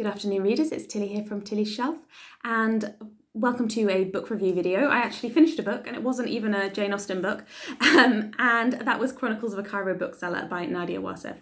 Good afternoon, readers. It's Tilly here from Tilly's Shelf, and welcome to a book review video. I actually finished a book, and it wasn't even a Jane Austen book, and that was Chronicles of a Cairo Bookseller by Nadia Wassef.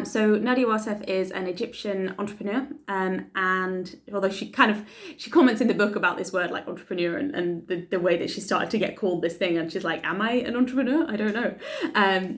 So Nadia Wassef is an Egyptian entrepreneur, and although she comments in the book about this word like entrepreneur and the way that she started to get called this thing, and she's like, am I an entrepreneur? I don't know.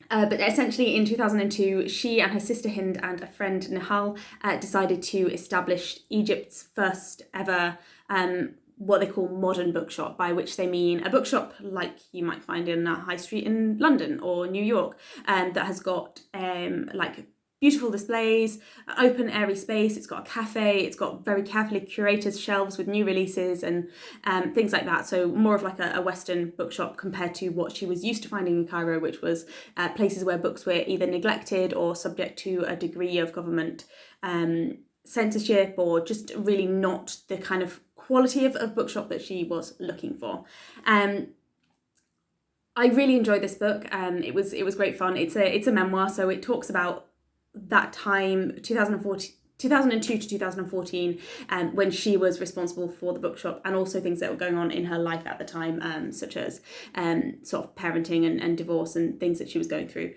But essentially in 2002, she and her sister Hind and a friend Nihal decided to establish Egypt's first ever what they call modern bookshop, by which they mean a bookshop like you might find in a high street in London or New York, that has got like beautiful displays, open airy space. It's got a cafe, it's got very carefully curated shelves with new releases and things like that. So more of like a Western bookshop compared to what she was used to finding in Cairo, which was places where books were either neglected or subject to a degree of government censorship, or just really not the kind of quality of bookshop that she was looking for. I really enjoyed this book. It was great fun. It's a memoir, so it talks about that time, 2002 to 2014, when she was responsible for the bookshop, and also things that were going on in her life at the time, such as sort of parenting and divorce and things that she was going through.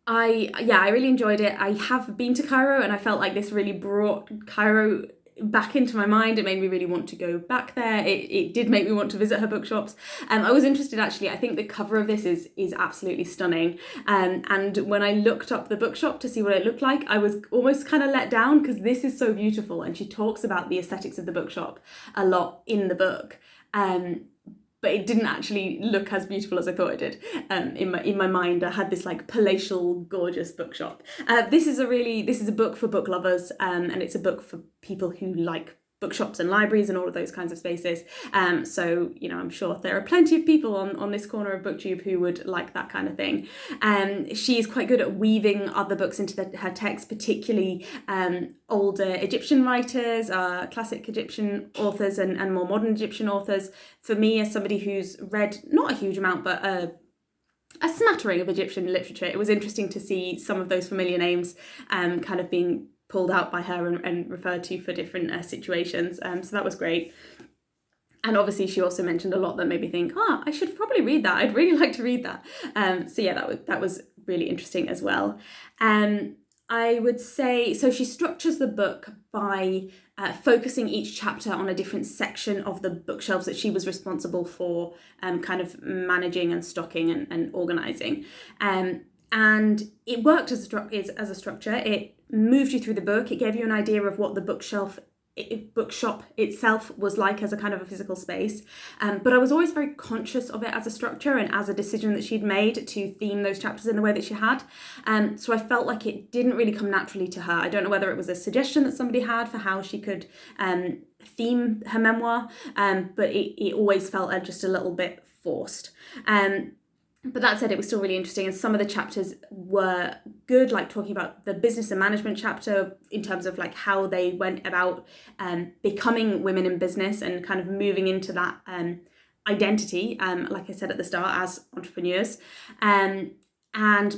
I really enjoyed it. I have been to Cairo, and I felt like this really brought Cairo back into my mind. It made me really want to go back there. It did make me want to visit her bookshops. I was interested, actually. I think the cover of this is absolutely stunning. And when I looked up the bookshop to see what it looked like, I was almost kind of let down, because this is so beautiful, and she talks about the aesthetics of the bookshop a lot in the book. But it didn't actually look as beautiful as I thought it did. In my mind, I had this like palatial, gorgeous bookshop. This is a book for book lovers, and it's a book for people who like bookshops and libraries and all of those kinds of spaces. So, you know, I'm sure there are plenty of people on this corner of BookTube who would like that kind of thing. She is quite good at weaving other books into her text, particularly older Egyptian writers, classic Egyptian authors and more modern Egyptian authors. For me, as somebody who's read not a huge amount, but a smattering of Egyptian literature, it was interesting to see some of those familiar names kind of being pulled out by her and referred to for different situations. So that was great. And obviously she also mentioned a lot that made me think, I should probably read that. I'd really like to read that. So yeah, that was really interesting as well. I would say, so she structures the book by focusing each chapter on a different section of the bookshelves that she was responsible for kind of managing and stocking and organising. And it worked as a structure. It moved you through the book. It gave you an idea of what the bookshop itself was like as a kind of a physical space. But I was always very conscious of it as a structure and as a decision that she'd made to theme those chapters in the way that she had. So I felt like it didn't really come naturally to her. I don't know whether it was a suggestion that somebody had for how she could theme her memoir, but it always felt just a little bit forced. But that said, it was still really interesting, and some of the chapters were good, like talking about the business and management chapter in terms of like how they went about becoming women in business and kind of moving into that identity, like I said at the start, as entrepreneurs. And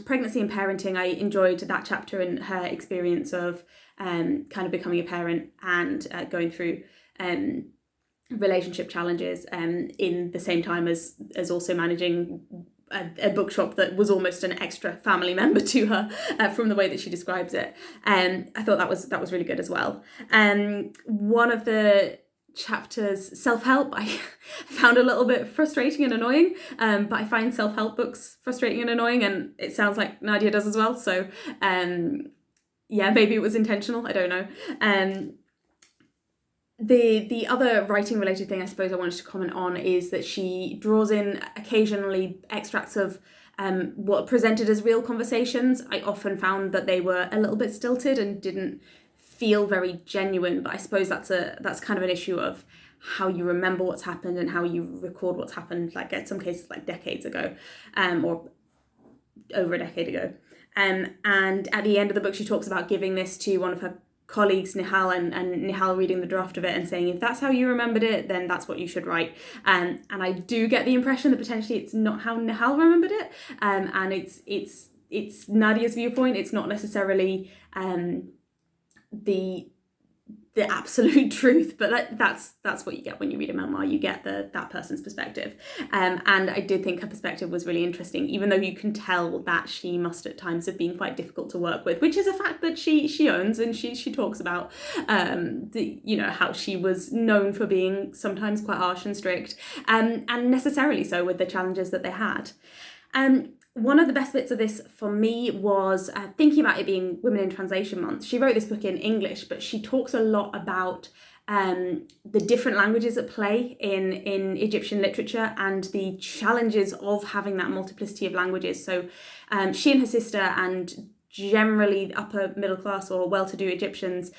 pregnancy and parenting, I enjoyed that chapter and her experience of kind of becoming a parent and going through relationship challenges in the same time as also managing a bookshop that was almost an extra family member to her, from the way that she describes it. I thought that was really good as well. One of the chapters, self-help, I found a little bit frustrating and annoying, but I find self-help books frustrating and annoying, and it sounds like Nadia does as well. So yeah, maybe it was intentional, I don't know. The other writing related thing I suppose I wanted to comment on is that she draws in occasionally extracts of what are presented as real conversations. I often found that they were a little bit stilted and didn't feel very genuine, but I suppose that's kind of an issue of how you remember what's happened and how you record what's happened, like in some cases like decades ago, or over a decade ago. And at the end of the book she talks about giving this to one of her colleagues, Nihal, and Nihal reading the draft of it and saying, if that's how you remembered it, then that's what you should write. And I do get the impression that potentially it's not how Nihal remembered it, and it's Nadia's viewpoint. It's not necessarily the absolute truth, but that's what you get when you read a memoir. You get that person's perspective, and I did think her perspective was really interesting, even though you can tell that she must at times have been quite difficult to work with, which is a fact that she owns, and she talks about how she was known for being sometimes quite harsh and strict, and necessarily so with the challenges that they had. One of the best bits of this for me was thinking about it being Women in Translation Month. She wrote this book in English, but she talks a lot about the different languages at play in Egyptian literature and the challenges of having that multiplicity of languages. So she and her sister, and generally upper middle class or well-to-do Egyptians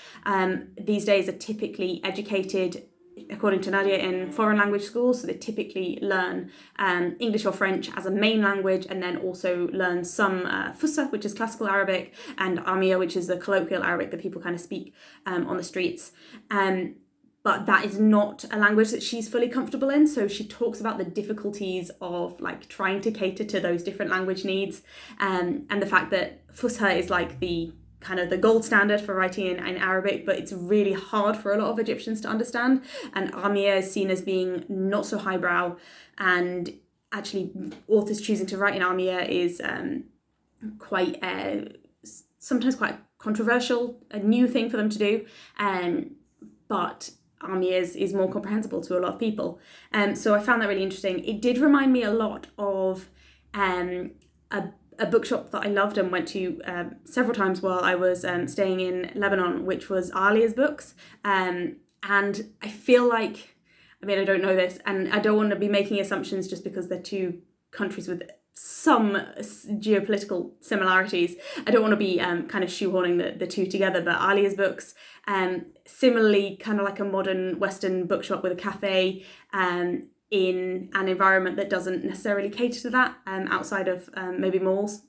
these days, are typically educated, according to Nadia, in foreign language schools. So they typically learn English or French as a main language, and then also learn some Fusha, which is classical Arabic, and Amiya, which is the colloquial Arabic that people kind of speak on the streets. But that is not a language that she's fully comfortable in. So she talks about the difficulties of like trying to cater to those different language needs, and the fact that Fusha is like the kind of the gold standard for writing in Arabic, but it's really hard for a lot of Egyptians to understand. And Amiya is seen as being not so highbrow, and actually authors choosing to write in Amiya is quite sometimes quite controversial, a new thing for them to do, but Amiya is more comprehensible to a lot of people. So I found that really interesting. It did remind me a lot of a bookshop that I loved and went to several times while I was staying in Lebanon, which was Alia's Books. And I feel like, I mean, I don't know this, and I don't want to be making assumptions just because they're two countries with some geopolitical similarities. I don't want to be kind of shoehorning the two together, but Alia's Books, similarly kind of like a modern Western bookshop with a cafe, in an environment that doesn't necessarily cater to that, outside of maybe malls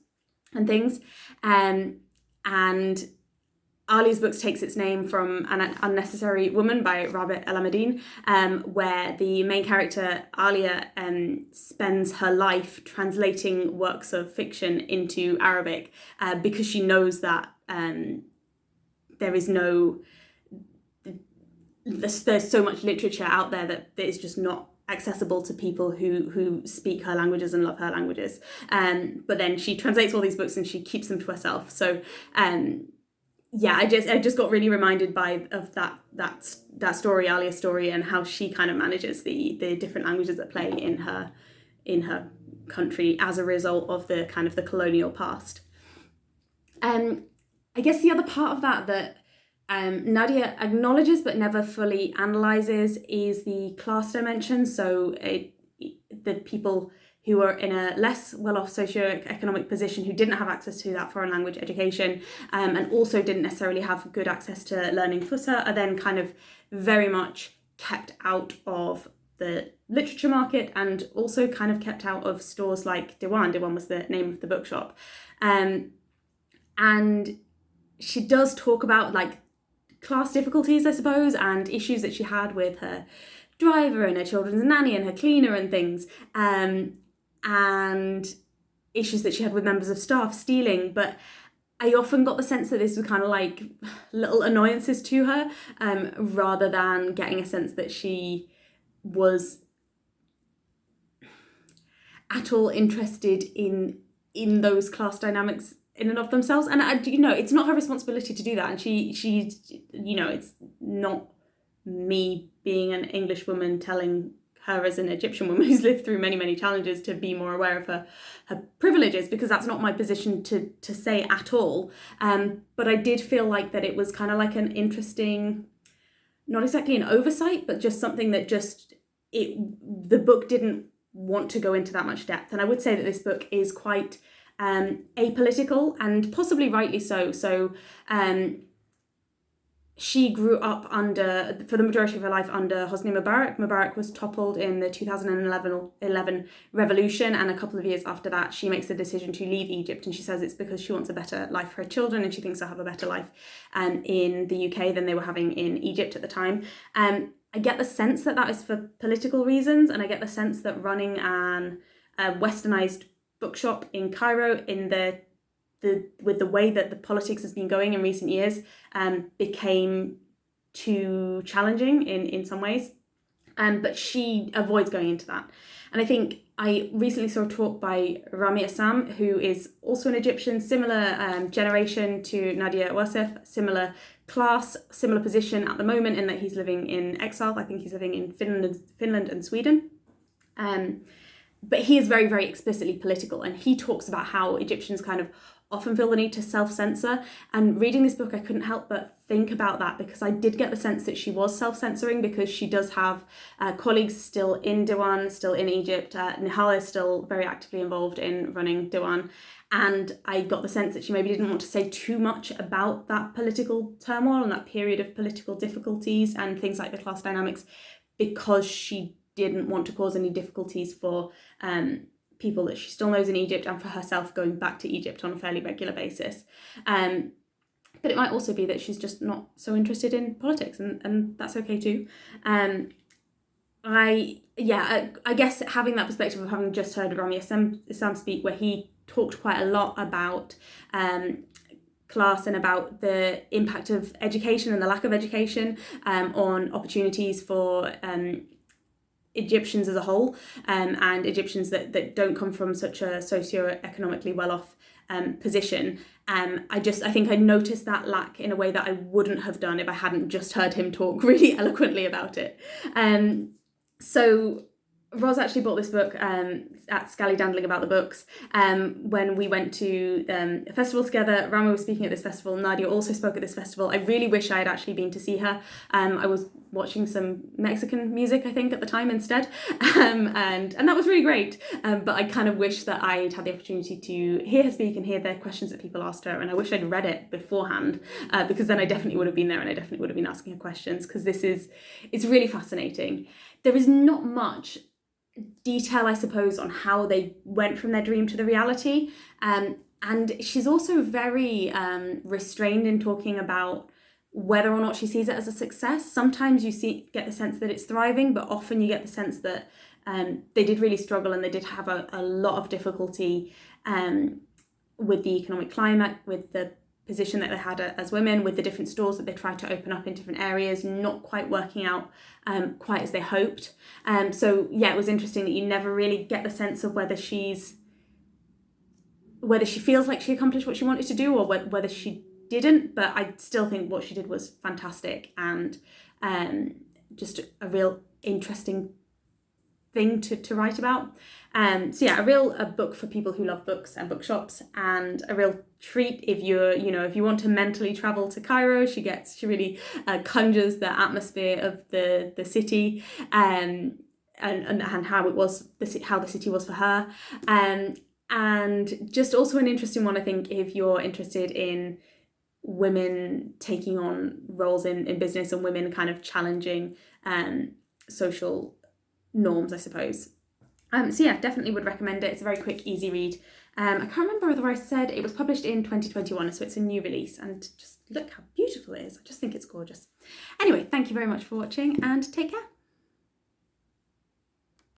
and things. And Ali's Books takes its name from An Unnecessary Woman by Rabi' El-Amadin, where the main character, Alia, spends her life translating works of fiction into Arabic, because she knows that there's so much literature out there that is just not accessible to people who speak her languages and love her languages. But then she translates all these books and she keeps them to herself. So I just got really reminded of that story, Alia's story, and how she kind of manages the different languages that play in her country as a result of the kind of the colonial past. I guess the other part of that Nadia acknowledges but never fully analyses is the class dimension. So the people who are in a less well-off socioeconomic position, who didn't have access to that foreign language education, and also didn't necessarily have good access to learning Fusha, are then kind of very much kept out of the literature market, and also kind of kept out of stores like Diwan. Diwan was the name of the bookshop. And she does talk about like class difficulties, I suppose, and issues that she had with her driver and her children's nanny and her cleaner and things, and issues that she had with members of staff stealing. But I often got the sense that this was kind of like little annoyances to her, rather than getting a sense that she was at all interested in those class dynamics in and of themselves. And it's not her responsibility to do that, and she it's not me being an English woman telling her as an Egyptian woman who's lived through many, many challenges to be more aware of her privileges, because that's not my position to say at all. But I did feel like that it was kind of like an interesting, not exactly an oversight, but just something that the book didn't want to go into that much depth. And I would say that this book is quite apolitical, and possibly rightly so. So she grew up for the majority of her life under Hosni Mubarak. Mubarak was toppled in the 2011 revolution, and a couple of years after that she makes the decision to leave Egypt, and she says it's because she wants a better life for her children, and she thinks they'll have a better life in the UK than they were having in Egypt at the time. I get the sense that is for political reasons, and I get the sense that running a westernized bookshop in Cairo in the with the way that the politics has been going in recent years, became too challenging in some ways. But she avoids going into that. And I think I recently saw a talk by Ramy Essam, who is also an Egyptian, similar generation to Nadia Wassef, similar class, similar position at the moment in that he's living in exile. I think he's living in Finland and Sweden. But he is very, very explicitly political, and he talks about how Egyptians kind of often feel the need to self-censor. And reading this book, I couldn't help but think about that, because I did get the sense that she was self-censoring, because she does have colleagues still in Diwan, still in Egypt. Nihal is still very actively involved in running Diwan. And I got the sense that she maybe didn't want to say too much about that political turmoil and that period of political difficulties and things like the class dynamics, because she didn't want to cause any difficulties for people that she still knows in Egypt, and for herself going back to Egypt on a fairly regular basis. But it might also be that she's just not so interested in politics, and that's okay too. I guess having that perspective of having just heard Ramy Essam speak, where he talked quite a lot about class and about the impact of education and the lack of education on opportunities for Egyptians as a whole, and Egyptians that don't come from such a socio-economically well-off position. I think I noticed that lack in a way that I wouldn't have done if I hadn't just heard him talk really eloquently about it. So Ros actually bought this book at Scally Dandling About the Books when we went to a festival together. Ramy was speaking at this festival. Nadia also spoke at this festival. I really wish I had actually been to see her. I was watching some Mexican music, I think, at the time instead. And that was really great. But I kind of wish that I'd had the opportunity to hear her speak and hear the questions that people asked her. And I wish I'd read it beforehand, because then I definitely would have been there and I definitely would have been asking her questions, because it's really fascinating. There is not much detail, I suppose, on how they went from their dream to the reality. And she's also very restrained in talking about whether or not she sees it as a success. Sometimes you get the sense that it's thriving, but often you get the sense that they did really struggle, and they did have a lot of difficulty with the economic climate, with the position that they had as women, with the different stores that they tried to open up in different areas, not quite working out quite as they hoped. So yeah, it was interesting that you never really get the sense of whether she feels like she accomplished what she wanted to do, or whether she didn't. But I still think what she did was fantastic, and just a real interesting thing to write about. So yeah, a book for people who love books and bookshops, and a real treat if you want to mentally travel to Cairo. She really conjures the atmosphere of the city, and how the city was for her, and just also an interesting one, I think, if you're interested in women taking on roles in business, and women kind of challenging social norms, I suppose. So yeah, definitely would recommend it. It's a very quick, easy read. I can't remember whether I said it was published in 2021, so it's a new release, and just look how beautiful it is. I just think it's gorgeous. Anyway, thank you very much for watching, and take care.